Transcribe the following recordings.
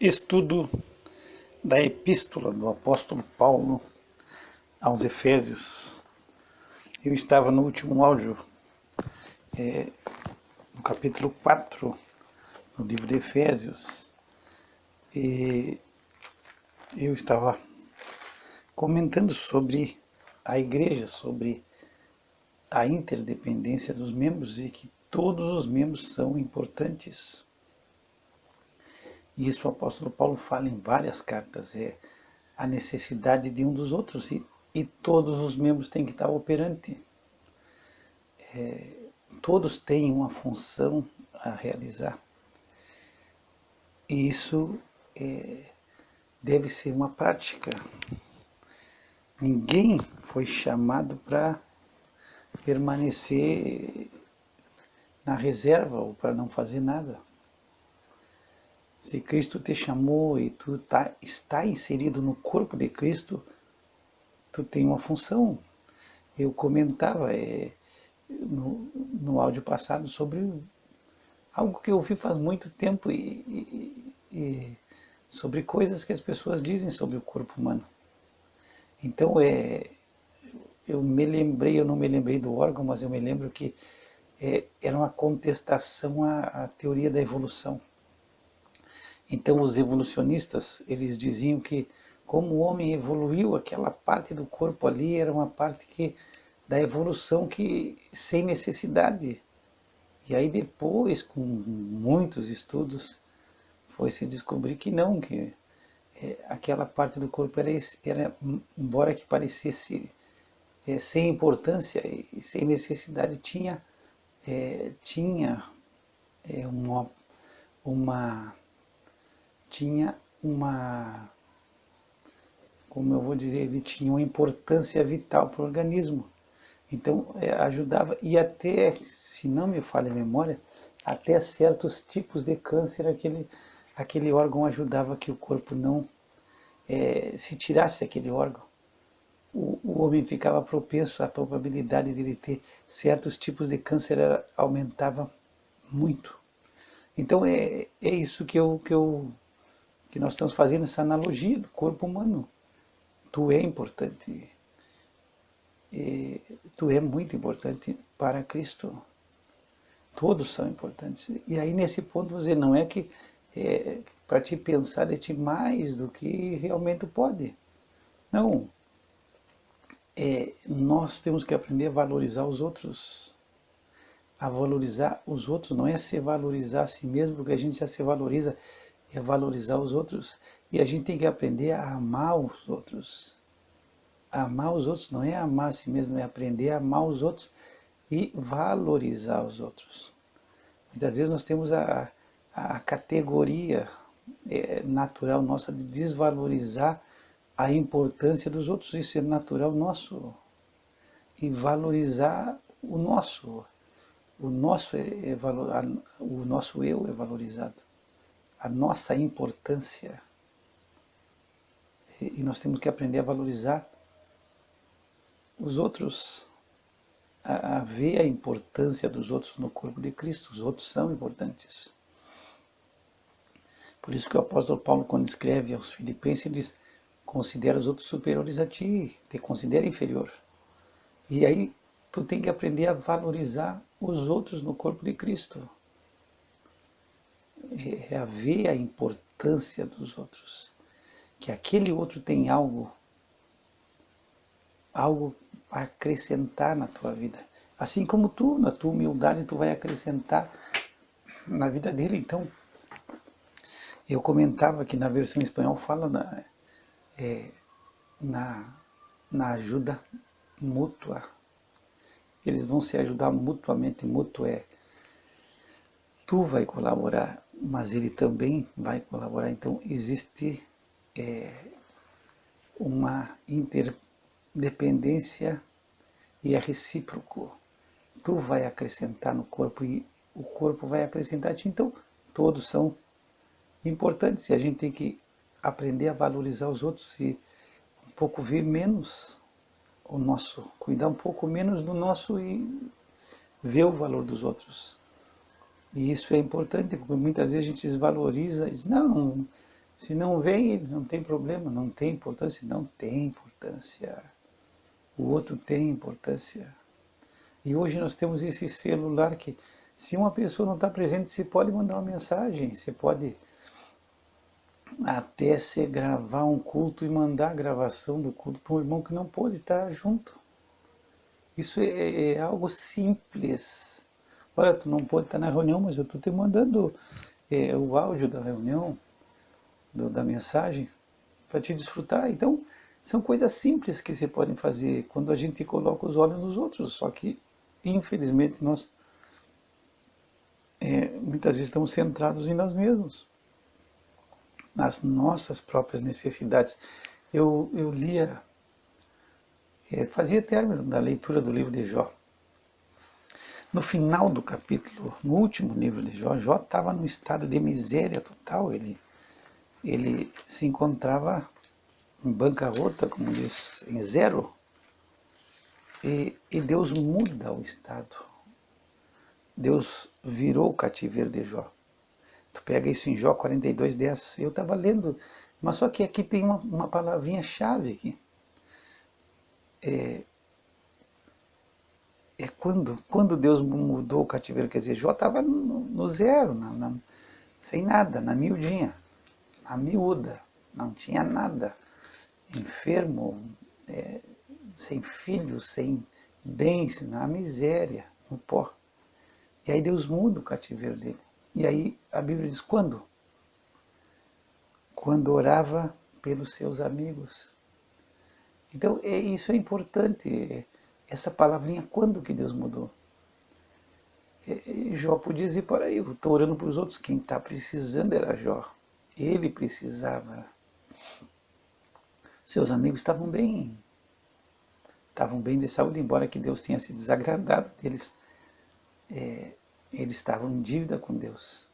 Estudo da Epístola do Apóstolo Paulo aos Efésios. Eu estava no último áudio, no capítulo 4, no livro de Efésios, e eu estava comentando sobre a igreja, sobre a interdependência dos membros e que todos os membros são importantes. E isso o apóstolo Paulo fala em várias cartas, a necessidade de um dos outros e todos os membros têm que estar operantes. Todos têm uma função a realizar. E isso deve ser uma prática. Ninguém foi chamado para permanecer na reserva ou para não fazer nada. Se Cristo te chamou e tu está inserido no corpo de Cristo, tu tem uma função. Eu comentava no áudio passado sobre algo que eu ouvi faz muito tempo e sobre coisas que as pessoas dizem sobre o corpo humano. Então, eu não me lembrei do órgão, mas eu me lembro que era uma contestação à teoria da evolução. Então, os evolucionistas, eles diziam que como o homem evoluiu, aquela parte do corpo ali era uma parte da evolução que sem necessidade. E aí depois, com muitos estudos, foi se descobrir que não, que aquela parte do corpo era embora que parecesse sem importância e sem necessidade, tinha uma, como eu vou dizer, ele tinha uma importância vital para o organismo. Então, ajudava, e até, se não me falha a memória, até certos tipos de câncer, aquele órgão ajudava que o corpo não se tirasse aquele órgão. O homem ficava propenso, a probabilidade de ele ter certos tipos de câncer aumentava muito. Então, é isso que nós estamos fazendo, essa analogia do corpo humano. Tu é importante. Tu é muito importante para Cristo. Todos são importantes. E aí nesse ponto você não é que para te pensar de ti mais do que realmente pode. Não. Nós temos que aprender a valorizar os outros. A valorizar os outros não é se valorizar a si mesmo, porque a gente já se valoriza, é valorizar os outros. E a gente tem que aprender a amar os outros. Amar os outros não é amar a si mesmo, é aprender a amar os outros e valorizar os outros. Muitas vezes nós temos a categoria natural nossa de desvalorizar a importância dos outros, isso é natural nosso, e valorizar o nosso. O nosso eu é valorizado, a nossa importância. E nós temos que aprender a valorizar os outros, a ver a importância dos outros no corpo de Cristo. Os outros são importantes. Por isso que o apóstolo Paulo, quando escreve aos Filipenses, ele diz: considera os outros superiores a ti, te considera inferior. E aí tu tem que aprender a valorizar os outros no corpo de Cristo. É a ver a importância dos outros. Que aquele outro tem algo a acrescentar na tua vida. Assim como tu, na tua humildade, tu vai acrescentar na vida dele. Então, eu comentava que na versão em espanhol fala na ajuda mútua. Eles vão se ajudar mutuamente. Mútuo tu vai colaborar, mas ele também vai colaborar. Então, existe uma interdependência e é recíproco. Tu vai acrescentar no corpo e o corpo vai acrescentar a ti. Então, todos são importantes e a gente tem que aprender a valorizar os outros e um pouco ver menos o nosso, cuidar um pouco menos do nosso e ver o valor dos outros. E isso é importante, porque muitas vezes a gente desvaloriza e diz: não, Se não vem, não tem problema, não tem importância, não tem importância. O outro tem importância. E hoje nós temos esse celular que, se uma pessoa não está presente, você pode mandar uma mensagem, você pode até se gravar um culto e mandar a gravação do culto para um irmão que não pôde estar junto. Isso é algo simples. Olha, tu não pode estar na reunião, mas eu estou te mandando o áudio da reunião, da mensagem, para te desfrutar. Então, são coisas simples que você pode fazer quando a gente coloca os olhos nos outros. Só que, infelizmente, nós muitas vezes estamos centrados em nós mesmos, nas nossas próprias necessidades. Eu lia, fazia término da leitura do livro de Jó. No final do capítulo, no último livro de Jó, Jó estava num estado de miséria total. Ele se encontrava em bancarrota, como diz, em zero. E Deus muda o estado. Deus virou o cativeiro de Jó. Tu pega isso em Jó 42, 10. Eu estava lendo, mas só que aqui tem uma palavrinha-chave aqui. Quando Deus mudou o cativeiro, quer dizer, Jó estava no zero, sem nada, na miudinha, na miúda, não tinha nada, enfermo, sem filhos, sem bens, na miséria, no pó. E aí Deus muda o cativeiro dele. E aí a Bíblia diz quando? Quando orava pelos seus amigos. Então isso é importante, essa palavrinha, quando que Deus mudou? Jó podia dizer, por aí, eu estou orando para os outros, quem está precisando era Jó. Ele precisava. Seus amigos estavam bem de saúde, embora que Deus tenha se desagradado deles. Eles estavam em dívida com Deus.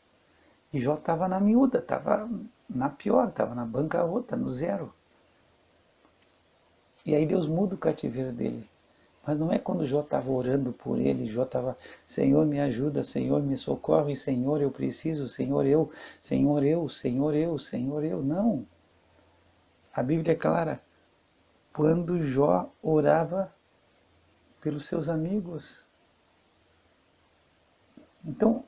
E Jó estava na miúda, estava na pior, estava na bancarrota, no zero. E aí Deus muda o cativeiro dele. Mas não é quando Jó estava orando por ele, Jó estava, Senhor me ajuda, Senhor me socorre, Senhor eu preciso, Senhor eu, Senhor eu, Senhor eu, Senhor eu. Não. A Bíblia é clara. Quando Jó orava pelos seus amigos. Então,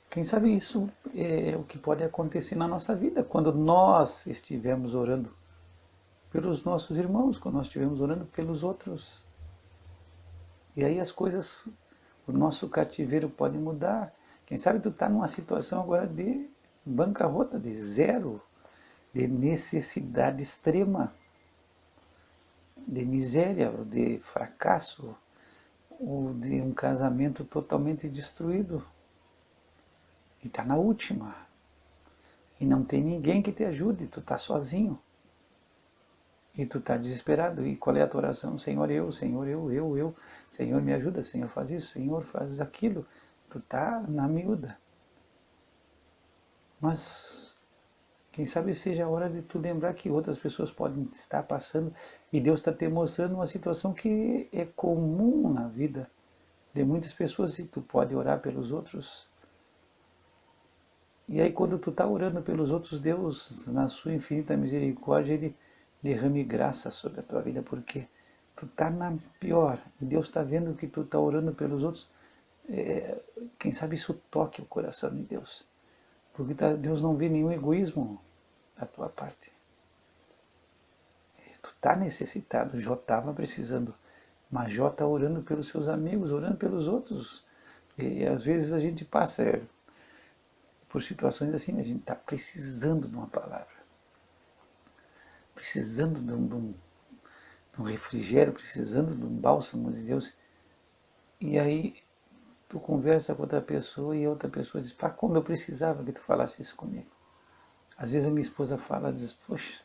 quem sabe isso é o que pode acontecer na nossa vida, quando nós estivermos orando pelos nossos irmãos, quando nós estivermos orando pelos outros. E aí as coisas, o nosso cativeiro pode mudar. Quem sabe tu está numa situação agora de bancarrota, de zero, de necessidade extrema, de miséria, de fracasso, ou de um casamento totalmente destruído. E está na última. E não tem ninguém que te ajude, tu está sozinho. E tu está desesperado. E qual é a tua oração? Senhor, eu. Senhor, me ajuda. Senhor, faz isso. Senhor, faz aquilo. Tu está na miúda. Mas, quem sabe seja a hora de tu lembrar que outras pessoas podem estar passando e Deus está te mostrando uma situação que é comum na vida de muitas pessoas e tu pode orar pelos outros. E aí quando tu está orando pelos outros, Deus, na sua infinita misericórdia, Ele derrame graça sobre a tua vida, porque tu está na pior, e Deus está vendo que tu está orando pelos outros, quem sabe isso toque o coração de Deus, porque Deus não vê nenhum egoísmo da tua parte. Tu está necessitado, Jó estava precisando, mas Jó está orando pelos seus amigos, orando pelos outros, e às vezes a gente passa por situações assim, a gente está precisando de uma palavra, precisando de um refrigério, precisando de um bálsamo de Deus. E aí tu conversa com outra pessoa e a outra pessoa diz, pá, como eu precisava que tu falasse isso comigo. Às vezes a minha esposa fala, diz, poxa,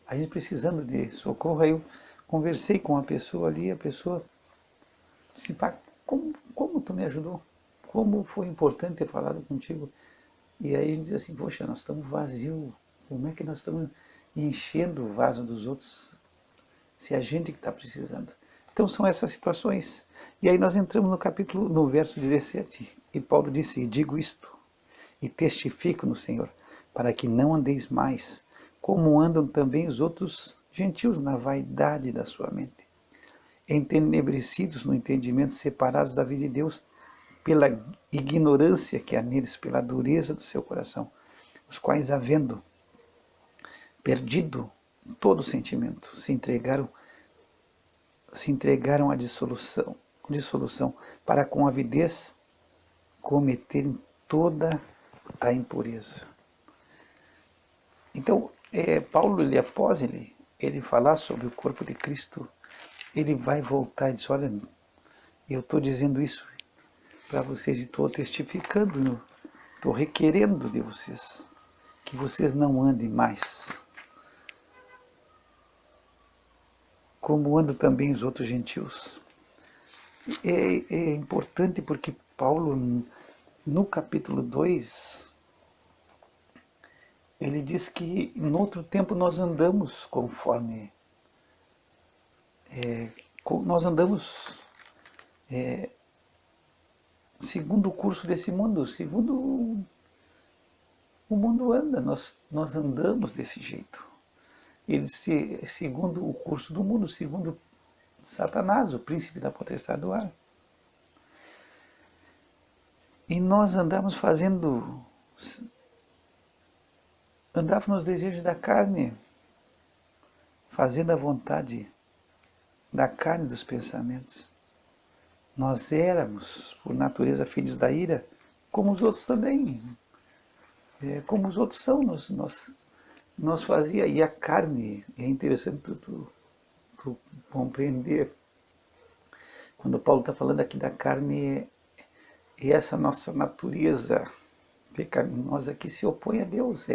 a gente precisando de socorro. Aí eu conversei com a pessoa ali, a pessoa disse, pá, como tu me ajudou? Como foi importante ter falado contigo? E aí a gente diz assim, poxa, nós estamos vazios. Como é que nós estamos enchendo o vaso dos outros se é a gente que está precisando? Então são essas situações. E aí nós entramos no verso 17, e Paulo disse, digo isto, e testifico no Senhor, para que não andeis mais, como andam também os outros gentios na vaidade da sua mente, entenebrecidos no entendimento, separados da vida de Deus, pela ignorância que há neles, pela dureza do seu coração, os quais, havendo perdido todo sentimento, se entregaram à dissolução, para com avidez cometerem toda a impureza. Então, Paulo, após ele falar sobre o corpo de Cristo, ele vai voltar e diz, olha, eu estou dizendo isso para vocês e estou testificando, estou requerendo de vocês, que vocês não andem mais como andam também os outros gentios. É importante porque Paulo, no capítulo 2, ele diz que em outro tempo nós andamos conforme, nós andamos segundo o curso desse mundo, segundo o mundo anda, nós andamos desse jeito. Ele segundo o curso do mundo, segundo Satanás, o príncipe da potestade do ar. E nós andamos nos desejos da carne, fazendo a vontade da carne e dos pensamentos. Nós éramos, por natureza, filhos da ira, como os outros também. Como os outros são, nós fazia, e a carne, é interessante tu compreender, quando Paulo está falando aqui da carne, é essa nossa natureza pecaminosa que se opõe a Deus.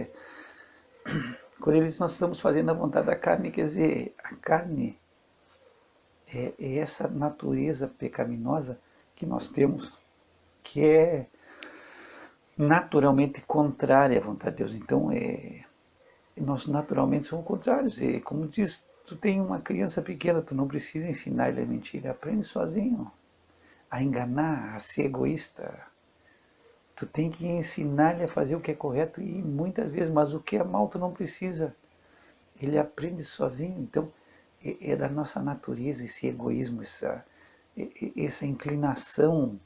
Quando ele diz nós estamos fazendo a vontade da carne, quer dizer, a carne é essa natureza pecaminosa que nós temos, que é naturalmente contrária à vontade de Deus. Então, nós naturalmente somos contrários. Como diz, tu tem uma criança pequena, tu não precisa ensinar ele a mentir, ele aprende sozinho a enganar, a ser egoísta. Tu tem que ensinar ele a fazer o que é correto e muitas vezes, mas o que é mal tu não precisa. Ele aprende sozinho. Então, é da nossa natureza esse egoísmo, essa inclinação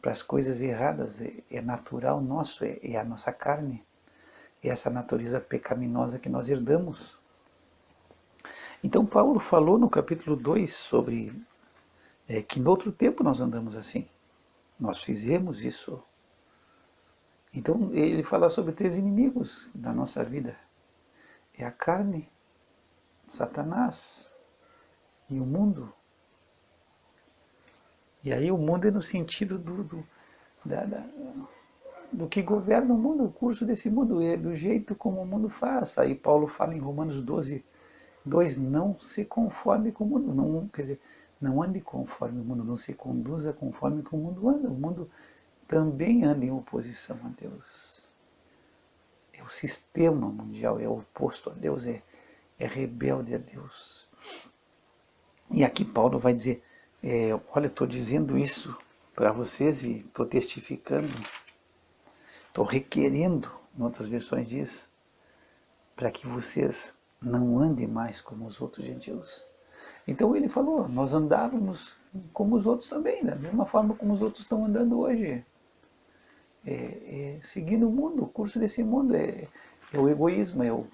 para as coisas erradas, é natural nosso, é a nossa carne. É essa natureza pecaminosa que nós herdamos. Então Paulo falou no capítulo 2 sobre que no outro tempo nós andamos assim. Nós fizemos isso. Então ele fala sobre 3 inimigos da nossa vida. É a carne, Satanás e o mundo. E aí o mundo é no sentido do que governa o mundo, o curso desse mundo, é do jeito como o mundo faz. Aí Paulo fala em Romanos 12, 2, não se conforme com o mundo, não, quer dizer, não ande conforme o mundo, não se conduza conforme com o mundo anda. O mundo também anda em oposição a Deus. É o sistema mundial, é oposto a Deus, é rebelde a Deus. E aqui Paulo vai dizer, olha, estou dizendo isso para vocês e estou testificando, estou requerendo, em outras versões diz, para que vocês não andem mais como os outros gentios. Então ele falou, nós andávamos como os outros também, da mesma forma como os outros estão andando hoje. Seguindo o mundo, o curso desse mundo é o egoísmo, é o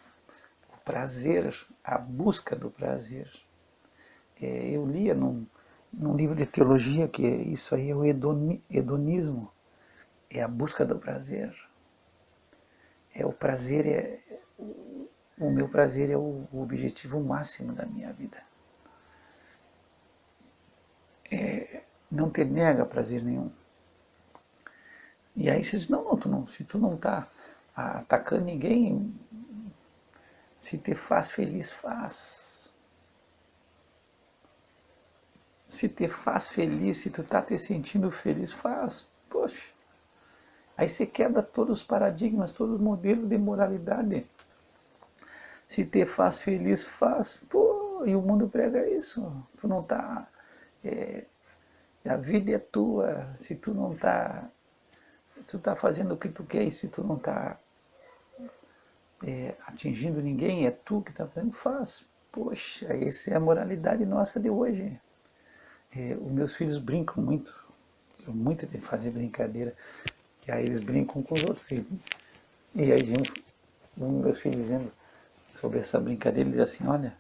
prazer, a busca do prazer. Eu lia num livro de teologia que isso aí é o hedonismo, é a busca do prazer. O prazer o meu prazer é o objetivo máximo da minha vida. Não te nega prazer nenhum. E aí você diz, não, se tu não está atacando ninguém, se te faz feliz, faz. Se te faz feliz, se tu está te sentindo feliz, faz. Poxa. Aí você quebra todos os paradigmas, todos os modelos de moralidade. Se te faz feliz, faz. Pô, e o mundo prega isso. Tu não está... a vida é tua. Se tu não está tu está fazendo o que tu quer e se tu não está atingindo ninguém, é tu que está fazendo, faz. Poxa, essa é a moralidade nossa de hoje. Os meus filhos brincam muito, são muito de fazer brincadeira, e aí eles brincam com os outros. E aí um dos meus filhos dizendo sobre essa brincadeira, ele diz assim, olha,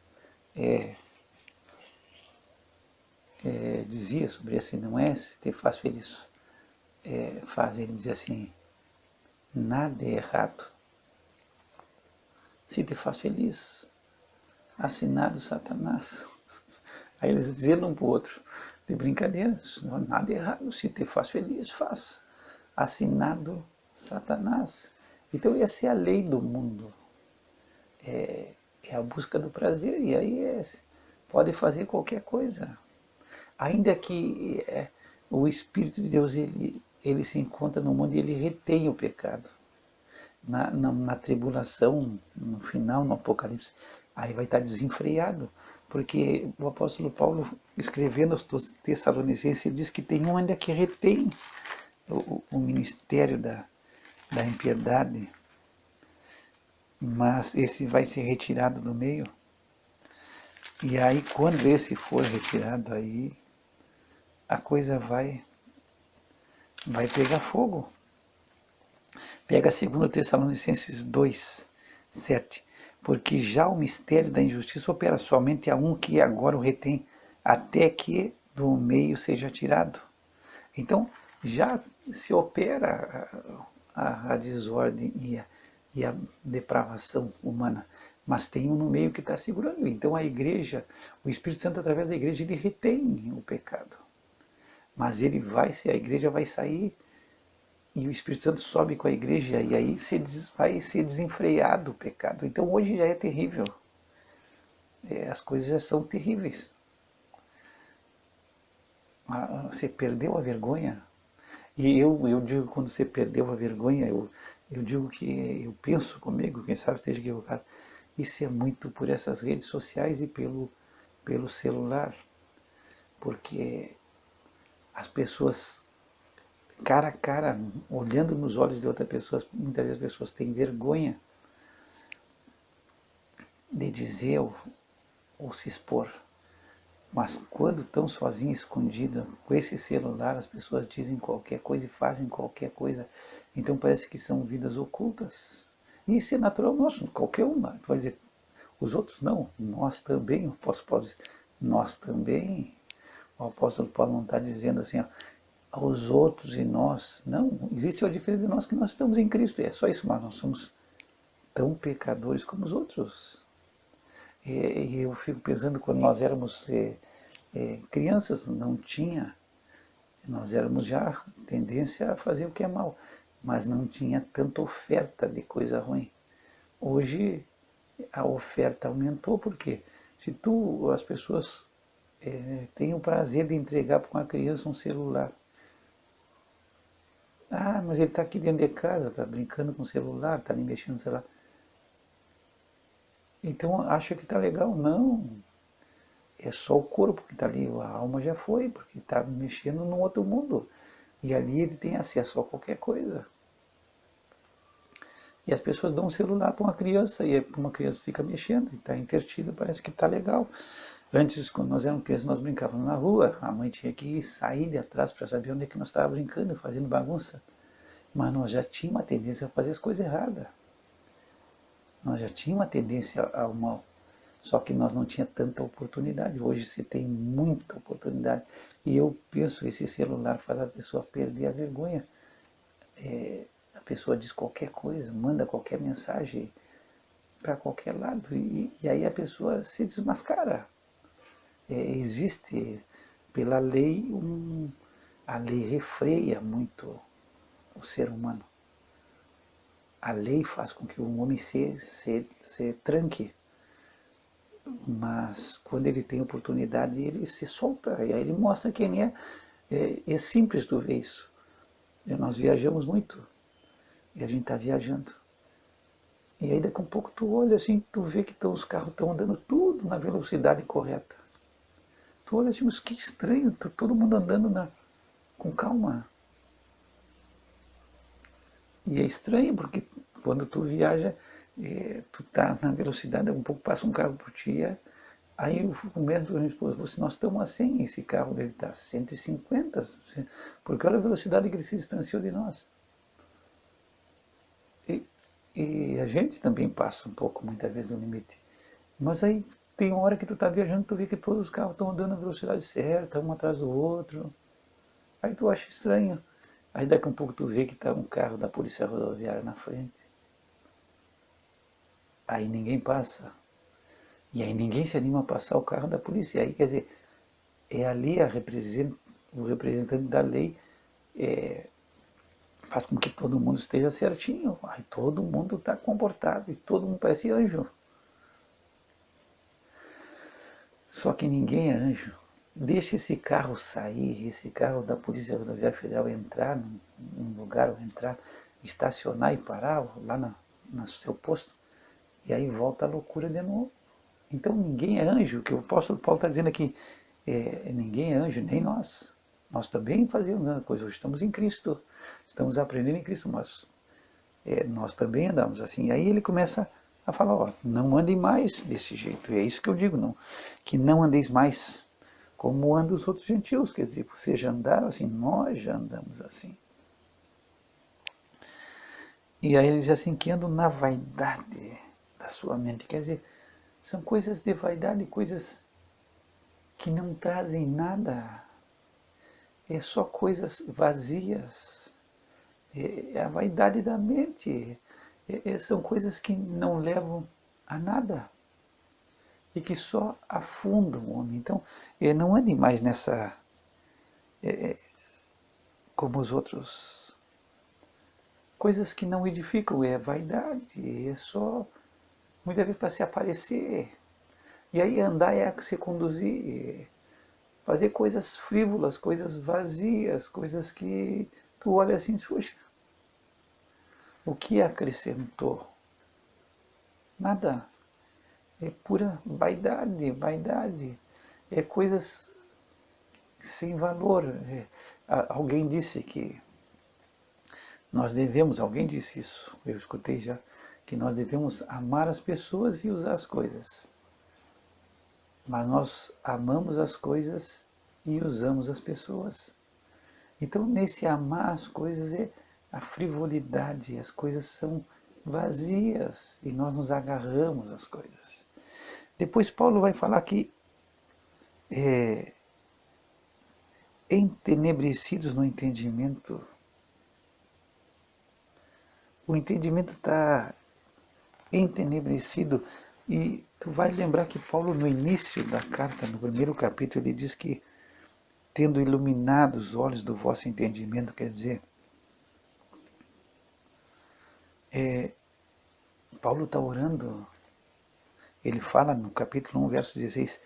dizia sobre assim, não é se te faz feliz, faz, ele dizia assim, nada é errado se te faz feliz, assinado Satanás. Aí eles diziam um para o outro, de brincadeira, nada é errado, se te faz feliz, faça, assinado Satanás. Então essa é a lei do mundo, é a busca do prazer, e aí pode fazer qualquer coisa. Ainda que o Espírito de Deus ele se encontra no mundo e ele retém o pecado. Na tribulação, no final, no Apocalipse, aí vai estar desenfreado, porque o apóstolo Paulo, escrevendo aos Tessalonicenses, ele diz que tem um ainda que retém o ministério da impiedade, mas esse vai ser retirado do meio. E aí, quando esse for retirado, aí a coisa vai pegar fogo. Pega 2 Tessalonicenses 2, 7. Porque já o mistério da injustiça opera somente a um que agora o retém, até que do meio seja tirado. Então, já se opera a desordem e a depravação humana, mas tem um no meio que está segurando. Então a igreja, o Espírito Santo através da igreja, ele retém o pecado. Mas ele a igreja vai sair e o Espírito Santo sobe com a igreja e aí vai ser desenfreado o pecado. Então hoje já é terrível. As coisas já são terríveis. Você perdeu a vergonha. E eu digo, quando você perdeu a vergonha, eu digo que eu penso comigo, quem sabe esteja equivocado, isso é muito por essas redes sociais e pelo celular. Porque as pessoas, cara a cara, olhando nos olhos de outra pessoa, muitas vezes as pessoas têm vergonha de dizer ou se expor. Mas quando estão sozinhas, escondidas, com esse celular, as pessoas dizem qualquer coisa e fazem qualquer coisa. Então parece que são vidas ocultas. E isso é natural nosso, qualquer uma. Tu vai dizer, os outros não, nós também. O apóstolo Paulo diz, nós também. O apóstolo Paulo não está dizendo assim, ó, aos outros e nós. Não, existe uma diferença de nós que nós estamos em Cristo. É só isso, mas nós somos tão pecadores como os outros. E eu fico pensando, quando nós éramos crianças, não tinha, nós éramos já tendência a fazer o que é mal, mas não tinha tanta oferta de coisa ruim. Hoje a oferta aumentou, porque se as pessoas têm o prazer de entregar para uma criança um celular, mas ele está aqui dentro de casa, está brincando com o celular, está ali mexendo no celular, então acha que está legal. Não, é só o corpo que está ali, a alma já foi, porque está mexendo num outro mundo. E ali ele tem acesso a qualquer coisa. E as pessoas dão um celular para uma criança, e uma criança fica mexendo, e está intertida, parece que está legal. Antes, quando nós éramos crianças, nós brincávamos na rua, a mãe tinha que sair de atrás para saber onde é que nós estávamos brincando, fazendo bagunça. Mas nós já tínhamos uma tendência a fazer as coisas erradas. Nós já tínhamos uma tendência ao mal. Só que nós não tinha tanta oportunidade. Hoje se tem muita oportunidade. E eu penso, esse celular faz a pessoa perder a vergonha. A pessoa diz qualquer coisa, manda qualquer mensagem para qualquer lado. E aí a pessoa se desmascara. Existe, pela lei, a lei refreia muito o ser humano. A lei faz com que o homem se tranque. Mas quando ele tem oportunidade, ele se solta, e aí ele mostra quem é. É simples tu ver isso. Nós viajamos muito, e a gente está viajando. E aí daqui a um pouco tu olha assim, tu vê que os carros estão andando tudo na velocidade correta. Tu olha assim, mas que estranho, tá todo mundo andando com calma. E é estranho, porque quando tu viaja, tu tá na velocidade, um pouco passa um carro por ti, aí o médico da minha esposa falou assim, nós estamos a 100, esse carro deve estar a 150, porque olha a velocidade que ele se distanciou de nós. E, e a gente também passa um pouco, muitas vezes, do limite. Mas aí tem uma hora que tu tá viajando, tu vê que todos os carros estão andando na velocidade certa, um atrás do outro. Aí tu acha estranho. Aí daqui a um pouco tu vê que tá um carro da polícia rodoviária na frente. Aí ninguém passa. E aí ninguém se anima a passar o carro da polícia. E aí, quer dizer, é ali o representante da lei faz com que todo mundo esteja certinho. Aí todo mundo está comportado e todo mundo parece anjo. Só que ninguém é anjo. Deixa esse carro sair, esse carro da Polícia Rodoviária Federal entrar num lugar, ou entrar, estacionar e parar lá no seu posto, e aí volta a loucura de novo. Então ninguém é anjo, que o apóstolo Paulo está dizendo aqui, ninguém é anjo, nem nós. Nós também fazemos a mesma coisa, hoje estamos em Cristo, estamos aprendendo em Cristo, mas nós também andamos assim. E aí ele começa a falar, ó, não andem mais desse jeito, e é isso que eu digo, não, que não andeis mais como andam os outros gentios, quer dizer, vocês já andaram assim, nós já andamos assim. E aí ele diz assim, que andam na vaidade da sua mente, quer dizer, são coisas de vaidade, coisas que não trazem nada, é só coisas vazias, é a vaidade da mente, são coisas que não levam a nada e que só afundam o homem. Então, não ande mais nessa, como os outros, coisas que não edificam, é vaidade, é só, muitas vezes para se aparecer. E aí andar é se conduzir, fazer coisas frívolas, coisas vazias, coisas que tu olha assim, puxa, o que acrescentou? Nada. É pura vaidade, vaidade. É coisas sem valor. Alguém disse que nós devemos, alguém disse isso, eu escutei já, que nós devemos amar as pessoas e usar as coisas. Mas nós amamos as coisas e usamos as pessoas. Então, nesse amar as coisas é a frivolidade, as coisas são vazias e nós nos agarramos às coisas. Depois Paulo vai falar que entenebrecidos no entendimento, o entendimento está entenebrecido, e tu vai lembrar que Paulo no início da carta, no primeiro capítulo, ele diz que tendo iluminado os olhos do vosso entendimento, quer dizer, Paulo está orando, ele fala no capítulo 1, verso 16,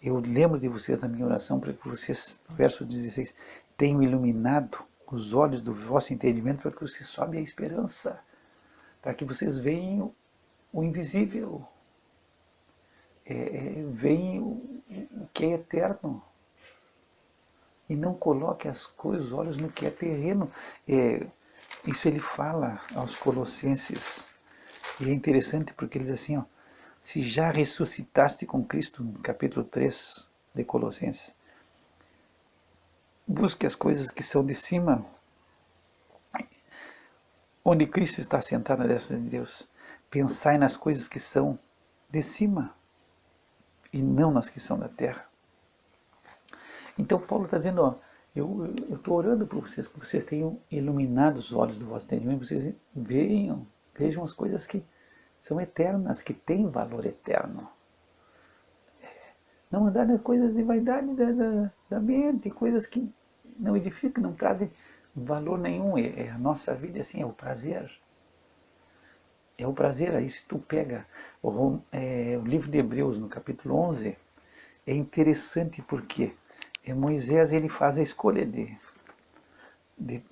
eu lembro de vocês na minha oração, para que vocês, no verso 16, tenham iluminado os olhos do vosso entendimento, para que vocês sobem a esperança, para que vocês vejam o invisível, vejam o que é eterno, e não coloque as coisas, os olhos no que é terreno. Isso ele fala aos Colossenses, e é interessante porque ele diz assim, ó, se já ressuscitaste com Cristo, no capítulo 3 de Colossenses, busque as coisas que são de cima, onde Cristo está sentado na destra de Deus. Pensai nas coisas que são de cima, e não nas que são da terra. Então Paulo está dizendo, ó, eu estou orando por vocês, que vocês tenham iluminado os olhos do vosso entendimento, vocês vejam as coisas que são eternas, que têm valor eterno. Não andar nas coisas de vaidade da mente, coisas que não edificam, não trazem valor nenhum. A nossa vida assim, é o prazer. É o prazer. Aí se tu pega o livro de Hebreus, no capítulo 11, é interessante porque Moisés ele faz a escolha de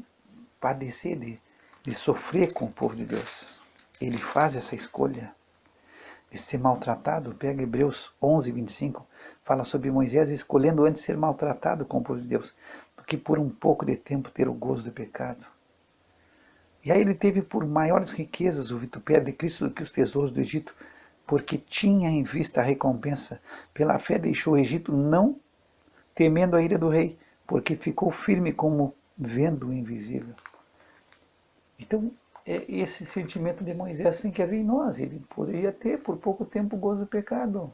padecer, de sofrer com o povo de Deus. Ele faz essa escolha de ser maltratado. Pega Hebreus 11, 25, fala sobre Moisés escolhendo antes ser maltratado com o povo de Deus, do que por um pouco de tempo ter o gozo do pecado. E aí ele teve por maiores riquezas o vitupério de Cristo do que os tesouros do Egito, porque tinha em vista a recompensa. Pela fé deixou o Egito, não temendo a ira do rei, porque ficou firme como vendo o invisível. Então, esse sentimento de Moisés tem que haver em nós. Ele poderia ter, por pouco tempo, gozo do pecado.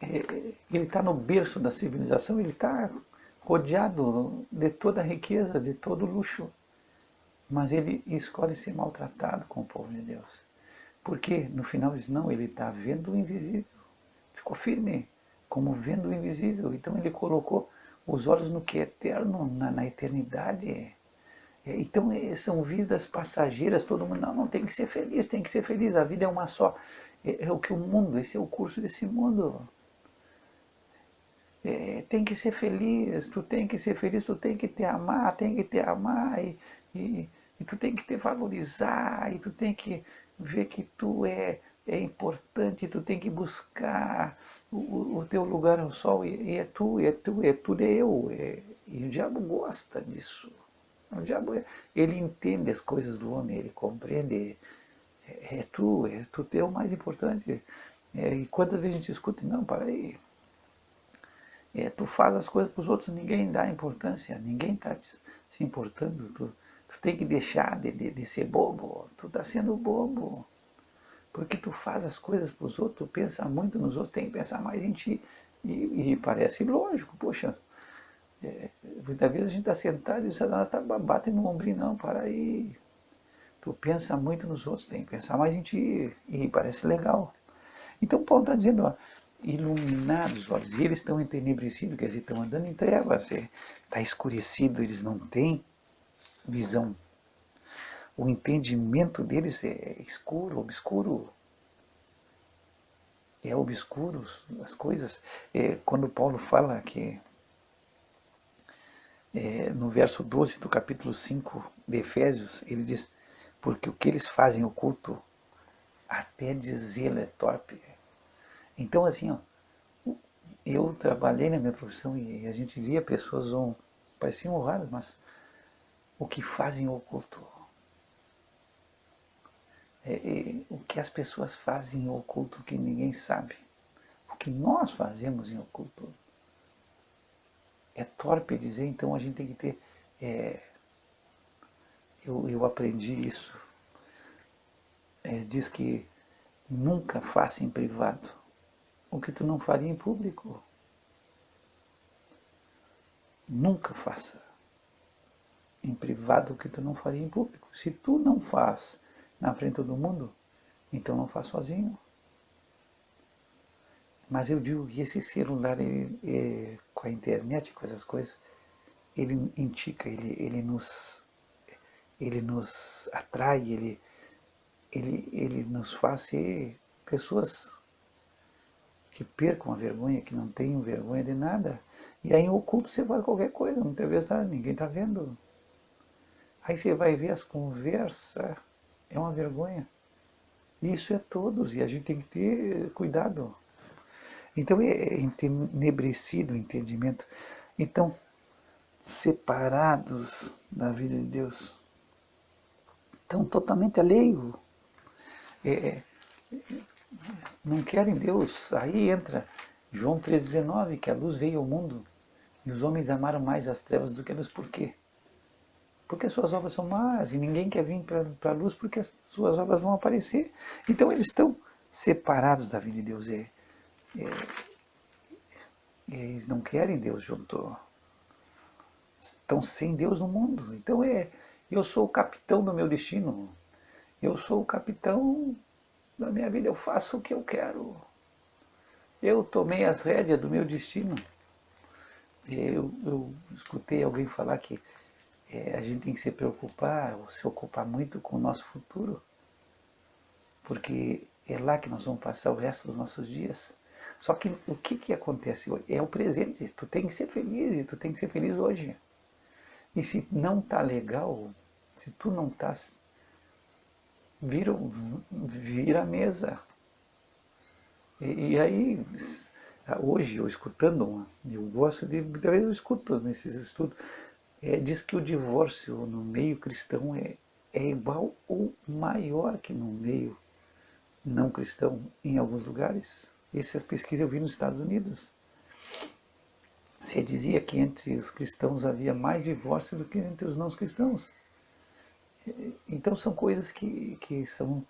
Ele está no berço da civilização, ele está rodeado de toda a riqueza, de todo o luxo. Mas ele escolhe ser maltratado com o povo de Deus. Porque no final diz, não, ele está vendo o invisível. Ficou firme, como vendo o invisível. Então ele colocou os olhos no que é eterno, na eternidade. Então são vidas passageiras, todo mundo, não tem que ser feliz, a vida é uma só. É o que o mundo, esse é o curso desse mundo. Tem que ser feliz, tu tem que ser feliz, tu tem que te amar, e tu tem que te valorizar, e tu tem que ver que tu é importante, tu tem que buscar o teu lugar ao sol, e é tu, tudo é eu. E o diabo gosta disso. O diabo, ele entende as coisas do homem, ele compreende, tu é o mais importante. E quantas vezes a gente escuta, não, para aí, tu faz as coisas para os outros, ninguém dá importância, ninguém está se importando, tu tem que deixar de ser bobo, tu está sendo bobo, porque tu faz as coisas para os outros, tu pensa muito nos outros, tem que pensar mais em ti, e parece lógico, poxa, muitas vezes a gente está sentado e o Satanás está batendo no ombrinho, não, para aí, tu pensa muito nos outros, tem que pensar mais em ti, e parece legal. Então Paulo está dizendo, ó, iluminados os olhos, e eles estão entenebrecidos, quer dizer, estão andando em trevas, está escurecido, eles não têm visão. O entendimento deles é escuro, obscuro. É obscuro as coisas. Quando Paulo fala que, no verso 12 do capítulo 5 de Efésios, ele diz, porque o que eles fazem oculto, até dizê-lo é torpe. Então, assim, ó, eu trabalhei na minha profissão e a gente via pessoas pareciam honradas, mas o que fazem oculto. O que as pessoas fazem em oculto que ninguém sabe. O que nós fazemos em oculto. É torpe dizer, então a gente tem que ter... eu aprendi isso. Diz que nunca faça em privado o que tu não faria em público. Nunca faça em privado o que tu não faria em público. Se tu não faz na frente de todo mundo, então não faz sozinho. Mas eu digo que esse celular, com a internet, com essas coisas, ele indica, ele nos atrai, ele nos faz ser pessoas que percam a vergonha, que não tenham vergonha de nada. E aí em oculto você faz qualquer coisa, não tem vez, ninguém está vendo. Aí você vai ver as conversas, é uma vergonha. Isso é todos, e a gente tem que ter cuidado. Então é entenebrecido o entendimento. Então, separados da vida de Deus, estão totalmente alheios. Não querem Deus. Aí entra João 3,19, que a luz veio ao mundo e os homens amaram mais as trevas do que a luz. Por quê? Porque as suas obras são más e ninguém quer vir para a luz porque as suas obras vão aparecer. Então eles estão separados da vida de Deus. Eles não querem Deus junto. Estão sem Deus no mundo. Então eu sou o capitão do meu destino. Eu sou o capitão da minha vida. Eu faço o que eu quero. Eu tomei as rédeas do meu destino. Eu escutei alguém falar que a gente tem que se preocupar, ou se ocupar muito com o nosso futuro, porque é lá que nós vamos passar o resto dos nossos dias. Só que o que acontece hoje? É o presente, tu tem que ser feliz, e tu tem que ser feliz hoje. E se não tá legal, se tu não tá, vira a mesa. E aí, hoje eu escutando, eu gosto de, muitas vezes eu escuto nesses estudos, Diz que o divórcio no meio cristão é igual ou maior que no meio não cristão em alguns lugares. Essas pesquisas eu vi nos Estados Unidos. Se dizia que entre os cristãos havia mais divórcio do que entre os não cristãos. Então são coisas que são.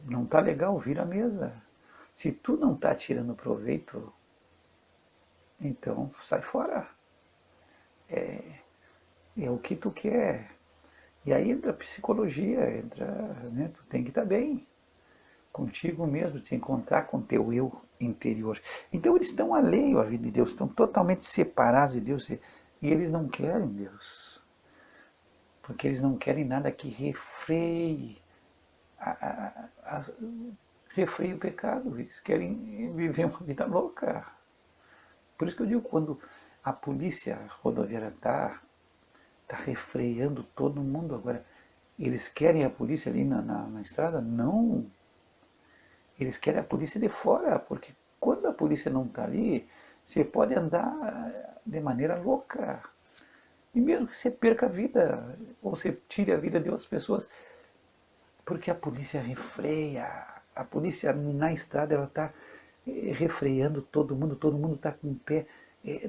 Não está legal, vira a mesa. Se tu não está tirando proveito, então sai fora. É o que tu quer. E aí entra a psicologia, entra, né, tu tem que estar bem contigo mesmo, te encontrar com teu eu interior. Então eles estão alheios à vida de Deus, estão totalmente separados de Deus e eles não querem Deus. Porque eles não querem nada que refreie, refreie o pecado. Eles querem viver uma vida louca. Por isso que eu digo, quando a polícia rodoviária está refreando todo mundo agora, eles querem a polícia ali na estrada? Não. Eles querem a polícia de fora, porque quando a polícia não está ali, você pode andar de maneira louca. E mesmo que você perca a vida, ou você tire a vida de outras pessoas, porque a polícia refreia. A polícia na estrada ela está refreando todo mundo está com o pé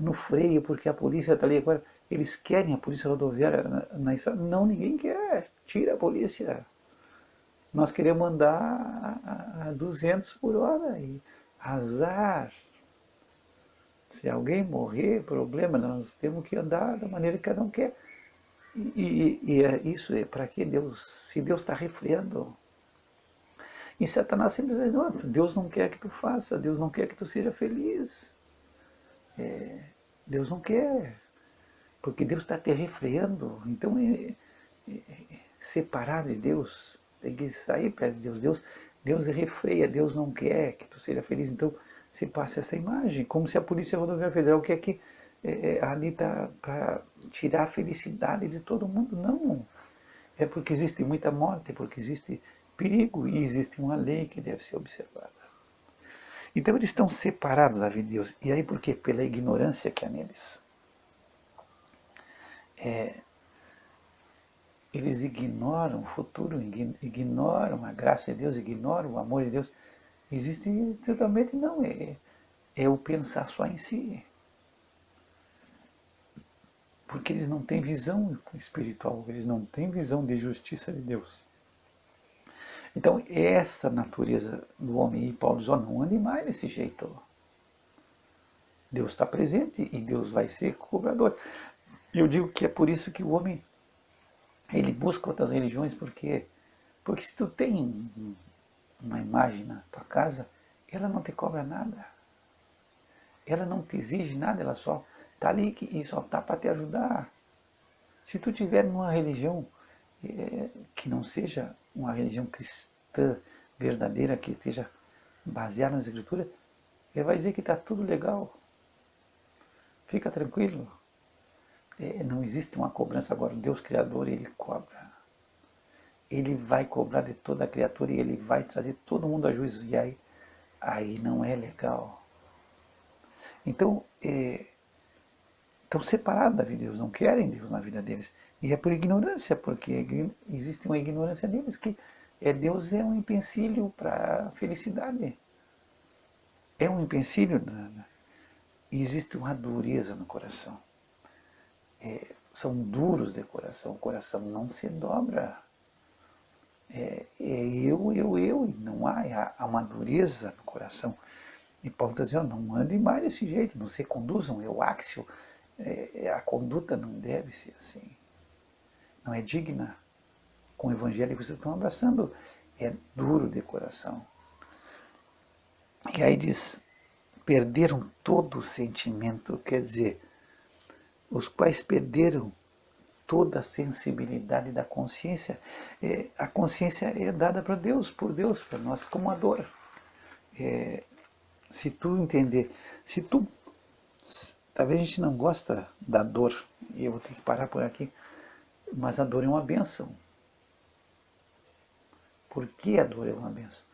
no freio, porque a polícia está ali agora. Eles querem a polícia rodoviária na estrada? Não, ninguém quer. Tira a polícia. Nós queremos andar a 200 por hora e azar. Se alguém morrer, problema, nós temos que andar da maneira que cada um quer. Isso é para que Deus, se Deus está refreando. E Satanás simplesmente, não, Deus não quer que tu faça, Deus não quer que tu seja feliz. Deus não quer, porque Deus está te refreando. Então, separar de Deus, tem que sair perto de Deus. Deus refreia, Deus não quer que tu seja feliz. Então, se passa essa imagem, como se a Polícia Rodoviária Federal quer que ali está para tirar a felicidade de todo mundo. Não. É porque existe muita morte, porque existe perigo e existe uma lei que deve ser observada. Então eles estão separados da vida de Deus. E aí por quê? Pela ignorância que há neles. Eles ignoram o futuro, ignoram a graça de Deus, ignoram o amor de Deus. Existe totalmente não, é o pensar só em si. Porque eles não têm visão espiritual, eles não têm visão de justiça de Deus. Então, essa natureza do homem, e Paulo diz, não ande mais desse jeito. Deus está presente e Deus vai ser cobrador. E eu digo que é por isso que o homem, ele busca outras religiões, porque se tu tem uma imagem na tua casa, ela não te cobra nada. Ela não te exige nada, ela só está ali e só está para te ajudar. Se tu tiver numa religião que não seja uma religião cristã verdadeira, que esteja baseada nas escrituras, ele vai dizer que está tudo legal. Fica tranquilo. Não existe uma cobrança agora. Deus Criador, Ele cobra. Ele vai cobrar de toda a criatura e Ele vai trazer todo mundo a juízo. E aí não é legal. Então, estão separados da vida de Deus, não querem Deus na vida deles. E é por ignorância, porque existe uma ignorância neles que Deus é um empecilho para a felicidade. É um empecilho. E existe uma dureza no coração. São duros de coração, o coração não se dobra. Eu, e não há uma dureza no coração. E Paulo está dizendo, não ande mais desse jeito, não se conduzam, é o áxio, a conduta não deve ser assim. Não é digna. Com o evangelho que vocês estão abraçando, é duro de coração. E aí diz, perderam todo o sentimento, quer dizer, os quais perderam toda a sensibilidade da consciência. A consciência é dada para Deus, por Deus, para nós, como a dor. Se tu entender, talvez a gente não gosta da dor, e eu vou ter que parar por aqui, mas a dor é uma bênção. Por que a dor é uma bênção?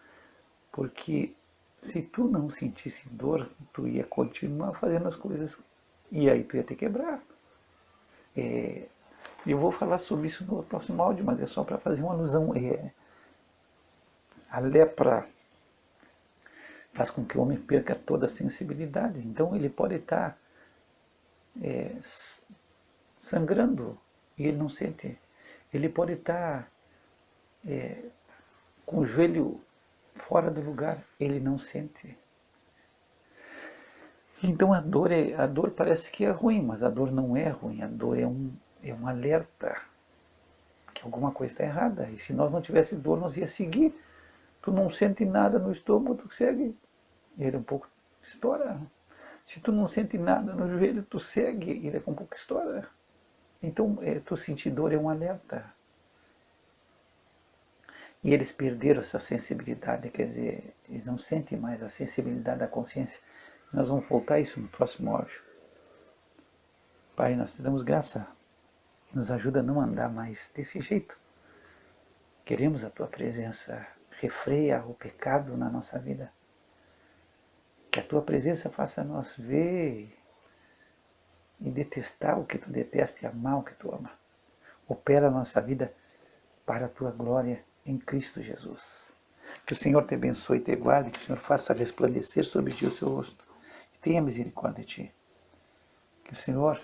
Porque se tu não sentisse dor, tu ia continuar fazendo as coisas, e aí tu ia te quebrar. Eu vou falar sobre isso no próximo áudio, mas é só para fazer uma alusão. A lepra faz com que o homem perca toda a sensibilidade. Então ele pode estar sangrando e ele não sente. Ele pode estar com o joelho fora do lugar, ele não sente. Então a dor parece que é ruim, mas a dor não é ruim. A dor é um alerta que alguma coisa está errada. E se nós não tivesse dor, nós ia seguir. Tu não sente nada no estômago, tu segue. Ele um pouco estoura. Se tu não sente nada no joelho, tu segue. Ele com um pouco estoura. Então, tu sentir dor é um alerta. E eles perderam essa sensibilidade, quer dizer, eles não sentem mais a sensibilidade da consciência. Nós vamos voltar a isso no próximo áudio. Pai, nós te damos graça. Nos ajuda a não andar mais desse jeito. Queremos a tua presença. Refreia o pecado na nossa vida. Que a tua presença faça nós ver e detestar o que tu detesta e amar o que tu ama. Opera a nossa vida para a tua glória em Cristo Jesus. Que o Senhor te abençoe e te guarde, que o Senhor faça resplandecer sobre ti o seu rosto e tenha misericórdia de ti. Que o Senhor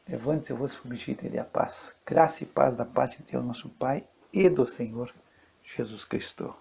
levante seu rosto sobre ti e te dê a paz. Graça e paz da parte de Deus, nosso Pai, e do Senhor Jesus Cristo.